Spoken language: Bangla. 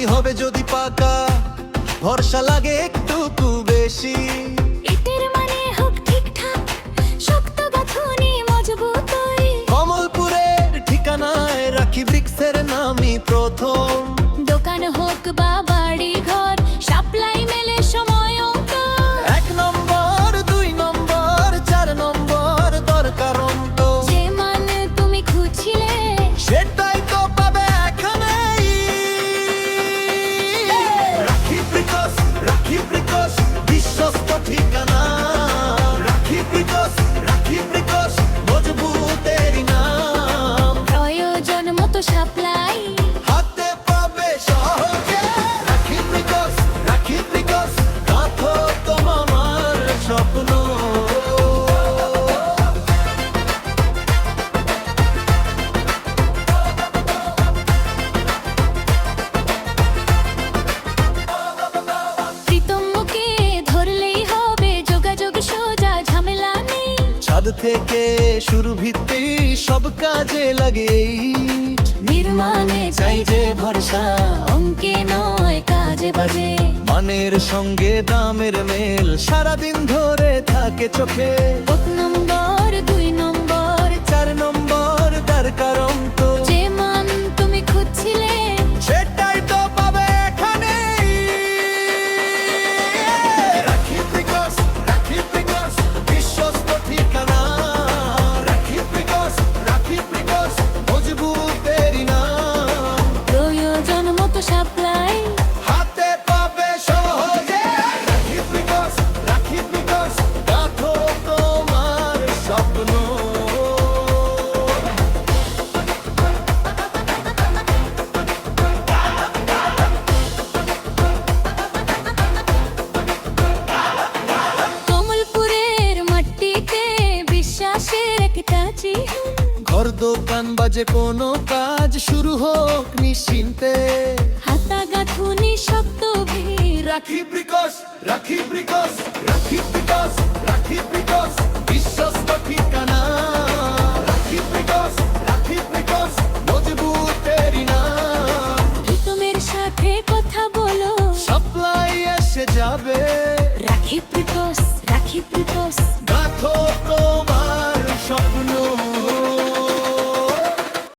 মাটি হবে যদি পাকা, ভরসা লাগে একটু বেশি। ইটের মানে হোক ঠিকঠাক, শক্ত গাঁথুনি মজবুতই। কমলপুরের ঠিকানায় রাখি ব্রিক্সের নামই প্রথম। দোকান হোক বা বাড়ি ঘর, সাপ্লাই মেলে সময় অন্তর। 1 নম্বর 2 নম্বর 4 নম্বর দরকার অন্ত। যে মানে তুমি খুঁজছিলে, সেটাই তো পাবে এখানেই। রাখি ব্রিকস, রাখি ব্রিকস বিশ্বস্ত ঠিকানা। রাখি ব্রিকস, রাখি ব্রিকস মজবুতেরই নাম। প্রয়োজন মতো সাপ্লাই হাতে পাবে সহজে। রাখি ব্রিকস, রাখি ব্রিকস গাঁথো তোমার স্বপ্ন। প্রীতমকে ধরলেই হবে, যোগাযোগ সোজা, ঝামেলা নেই। ছাদ থেকে শুরু ভিত্তি সব কাজে লাগে। নির্মাণে চাই যে ভরসা, অঙ্কে নয় কাজে বাজে। মানের সঙ্গে দামের মেল সারাদিন ধরে থাকে চোখে। 1 নম্বর 2 নম্বর 4 নম্বর দরকার অন্ত। যে মান তুমি খুঁজছিলে, সেটাই তো পাবে এখানেই। রাখি ব্রিকস, রাখি ব্রিকস বিশ্বস্ত ঠিকানা। রাখি ব্রিকস, রাখি ব্রিকস মজবুতেরই নাম। প্রয়োজন মতো সাপ্লাই হাতে পাবে সহজে। রাখি ব্রিকস, রাখি ব্রিকস গাঁথো তোমার স্বপ্ন। কমলপুরের মাটিতে বিশ্বাসের একটা চিহ্ন। ঘর দোকান বাজে কোনো কাজ শুরু হোক নিশ্চিন্তে। হাতা গাঁথুনি শক্ত ভিড়, রাখি ব্রিকস, রাখি ব্রিকস, রাখি ব্রিকস, রাখি ব্রিকস বিশ্বস্ত ঠিকানা। রাখি ব্রিকস,